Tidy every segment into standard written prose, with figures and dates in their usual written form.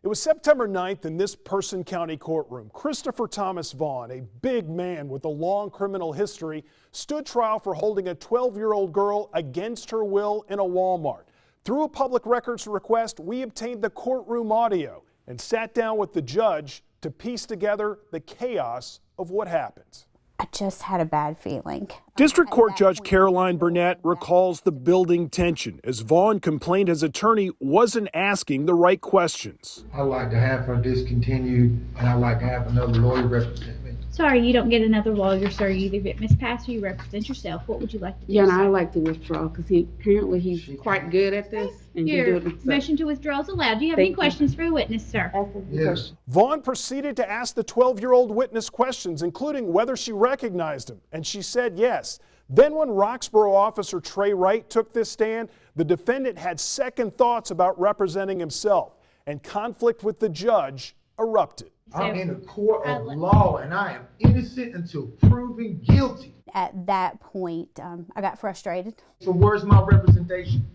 It was September 9th in this Person County courtroom. Christopher Thomas Vaughn, a big man with a long criminal history, stood trial for holding a 12-year-old girl against her will in a Walmart. Through a public records request, we obtained the courtroom audio and sat down with the judge to piece together the chaos of what happened. I just had a bad feeling. District Court Judge Caroline Burnett recalls the building tension as Vaughn complained his attorney wasn't asking the right questions. I'd like to have her discontinued, and I'd like to have another lawyer represent me. Sorry, you don't get another lawyer, sir. You either get Miss Pass or you represent yourself. What would you like to do? Yeah, and I'd like to withdraw because apparently he's quite good at this. And Your motion to withdraw is allowed. Do you have any questions for a witness, sir? Yes. Vaughn proceeded to ask the 12-year-old witness questions, including whether she recognized him, and she said yes. Then when Roxborough officer Trey Wright took this stand, the defendant had second thoughts about representing himself, and conflict with the judge erupted. I'm in a court of law, and I am innocent until proven guilty. At that point, I got frustrated. So where's my representation?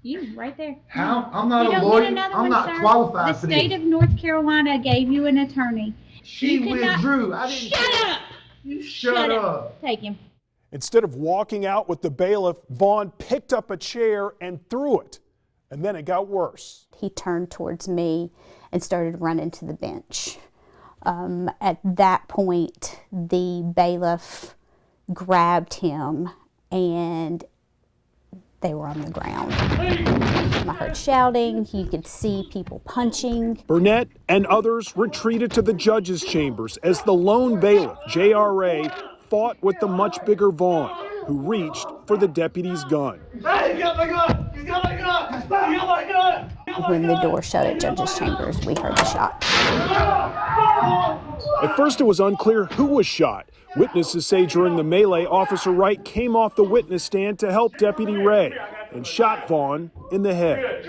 You, right there. How? I'm not a lawyer. I'm not qualified for this. The state of North Carolina gave you an attorney. She withdrew. I didn't. Shut up! You shut up. Take him. Instead of walking out with the bailiff, Vaughn picked up a chair and threw it. And then it got worse. He turned towards me and started running to the bench. At that point, the bailiff grabbed him and they were on the ground. I heard shouting, you could see people punching. Burnett and others retreated to the judge's chambers as the lone bailiff, JRA, fought with the much bigger Vaughn, who reached for the deputy's gun. Hey, he got my gun! He's got my gun! He got my gun! When the door shut at judge's chambers, we heard the shot. At first it was unclear who was shot. Witnesses say during the melee, Officer Wright came off the witness stand to help Deputy Ray and shot Vaughn in the head.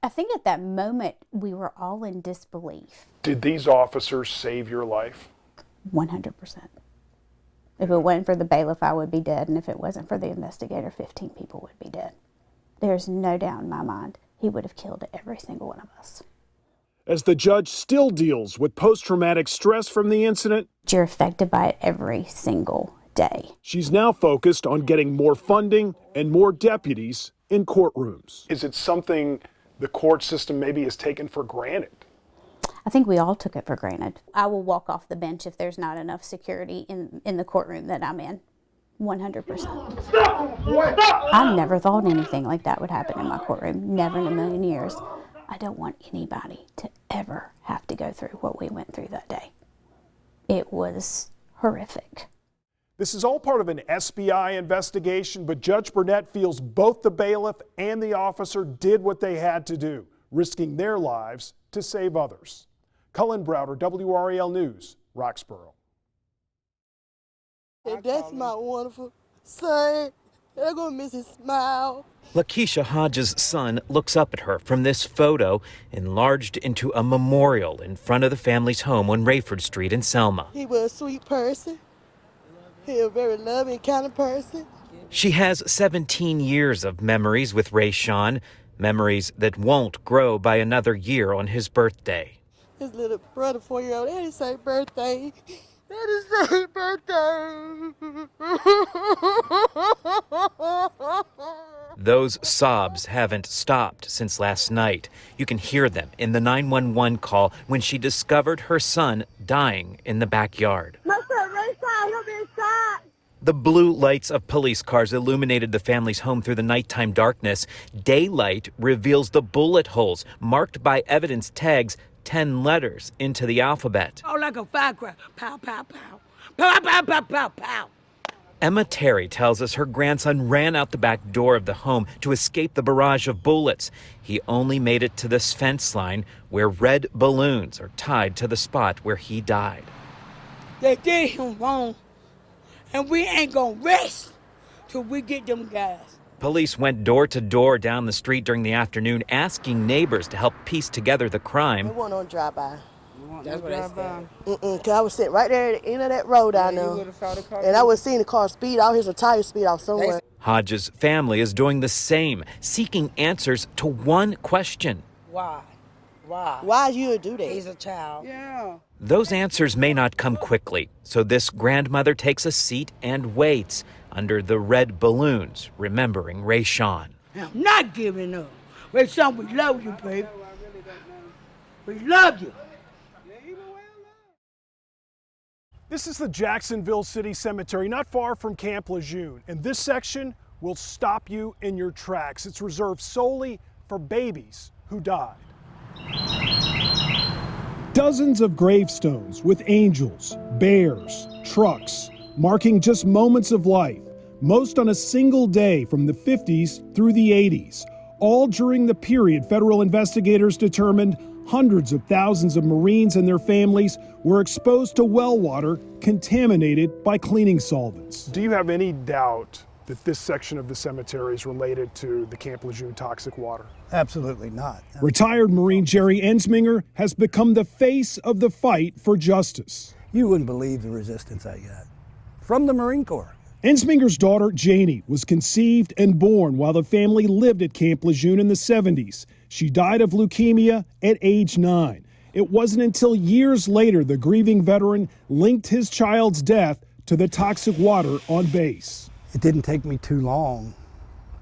I think at that moment, we were all in disbelief. Did these officers save your life? 100%. If it wasn't for the bailiff, I would be dead, and if it wasn't for the investigator, 15 people would be dead. There's no doubt in my mind he would have killed every single one of us. As the judge still deals with post-traumatic stress from the incident, you're affected by it every single day. She's now focused on getting more funding and more deputies in courtrooms. Is it something the court system maybe has taken for granted? I think we all took it for granted. I will walk off the bench if there's not enough security in the courtroom that I'm in. 100%. I never thought anything like that would happen in my courtroom. Never in a million years. I don't want anybody to ever have to go through what we went through that day. It was horrific. This is all part of an SBI investigation, but Judge Burnett feels both the bailiff and the officer did what they had to do, risking their lives to save others. Cullen Browder, WRAL News, Roxborough. And that's my wonderful son. I'm gonna miss his smile. Lakeisha Hodges' son looks up at her from this photo enlarged into a memorial in front of the family's home on Rayford Street in Selma. He was a sweet person. He was a very loving kind of person. She has 17 years of memories with Ray Sean, memories that won't grow by another year on his birthday. His little brother, 4-year-old, they had his same birthday. They had his same birthday. Those sobs haven't stopped since last night. You can hear them in the 911 call when she discovered her son dying in the backyard. My son Ray Sean, he'll be shot. The blue lights of police cars illuminated the family's home through the nighttime darkness. Daylight reveals the bullet holes marked by evidence tags, 10 letters into the alphabet. Oh, like a firecracker. Pow, pow, pow. Pow, pow, pow, pow, pow. Emma Terry tells us her grandson ran out the back door of the home to escape the barrage of bullets. He only made it to this fence line where red balloons are tied to the spot where he died. They did him wrong, and we ain't gonna rest till we get them guys. Police went door to door down the street during the afternoon, asking neighbors to help piece together the crime. We want on drive-by. That's what I said. Cause I was sitting right there at the end of that road down there, and I was seeing the car speed out. Here's a tire speed off somewhere. Hodges' family is doing the same, seeking answers to one question. Why? Why? Why you would do that? He's a child. Yeah. Those answers may not come quickly, so this grandmother takes a seat and waits under the red balloons, remembering Rayshawn. I'm not giving up. Rayshawn, we love you, baby. We love you. This is the Jacksonville City Cemetery, not far from Camp Lejeune, and this section will stop you in your tracks. It's reserved solely for babies who died. Dozens of gravestones with angels, bears, trucks, marking just moments of life, most on a single day from the 50s through the 80s, all during the period federal investigators determined hundreds of thousands of Marines and their families were exposed to well water contaminated by cleaning solvents. Do you have any doubt that this section of the cemetery is related to the Camp Lejeune toxic water? Absolutely not. Retired Marine Jerry Ensminger has become the face of the fight for justice. You wouldn't believe the resistance I got from the Marine Corps. Ensminger's daughter, Janie, was conceived and born while the family lived at Camp Lejeune in the 70s. She died of leukemia at age 9. It wasn't until years later the grieving veteran linked his child's death to the toxic water on base. It didn't take me too long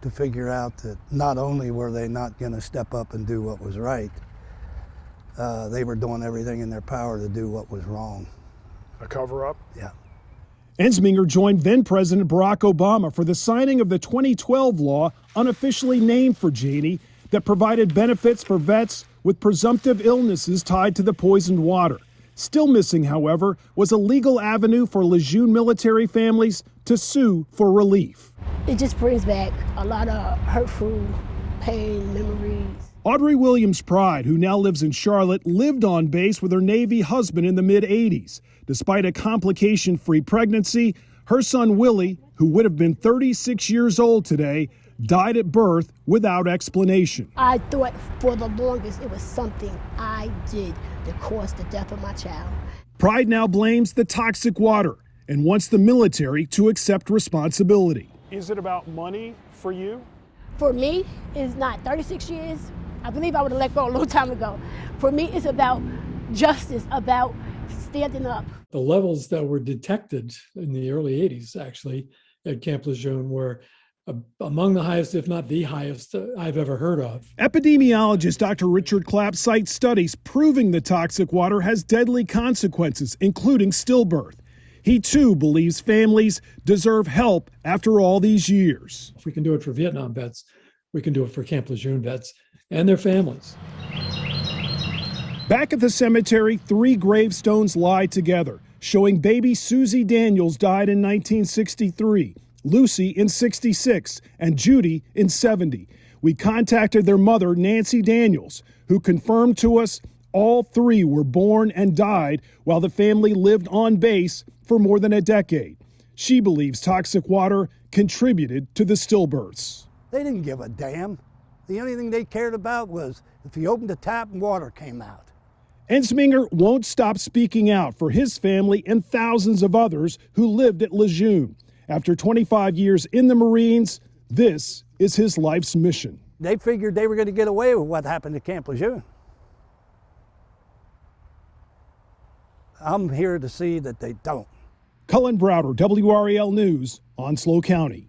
to figure out that not only were they not going to step up and do what was right, they were doing everything in their power to do what was wrong. A cover-up? Yeah. Ensminger joined then-President Barack Obama for the signing of the 2012 law unofficially named for Janie that provided benefits for vets with presumptive illnesses tied to the poisoned water. Still missing, however, was a legal avenue for Lejeune military families to sue for relief. It just brings back a lot of hurtful pain memories. Audrey Williams Pride, who now lives in Charlotte, lived on base with her Navy husband in the mid-'80s. Despite a complication-free pregnancy, her son Willie, who would have been 36 years old today, died at birth without explanation. I thought for the longest it was something I did that caused the death of my child. Pride now blames the toxic water and wants the military to accept responsibility. Is it about money for you? For me, it's not. 36 years, I believe I would have let go a long time ago. For me, it's about justice, about standing up. The levels that were detected in the early 80s, actually, at Camp Lejeune were among the highest, if not the highest, I've ever heard of. Epidemiologist Dr. Richard Clapp cites studies proving the toxic water has deadly consequences, including stillbirth. He too believes families deserve help after all these years. If we can do it for Vietnam vets, we can do it for Camp Lejeune vets and their families. Back at the cemetery, 3 gravestones lie together, showing baby Susie Daniels died in 1963. Lucy in 66, and Judy in 70. We contacted their mother, Nancy Daniels, who confirmed to us all 3 were born and died while the family lived on base for more than a decade. She believes toxic water contributed to the stillbirths. They didn't give a damn. The only thing they cared about was if you opened the tap and water came out. Ensminger won't stop speaking out for his family and thousands of others who lived at Lejeune. After 25 years in the Marines, this is his life's mission. They figured they were going to get away with what happened at Camp Lejeune. I'm here to see that they don't. Cullen Browder, WRAL News, Onslow County.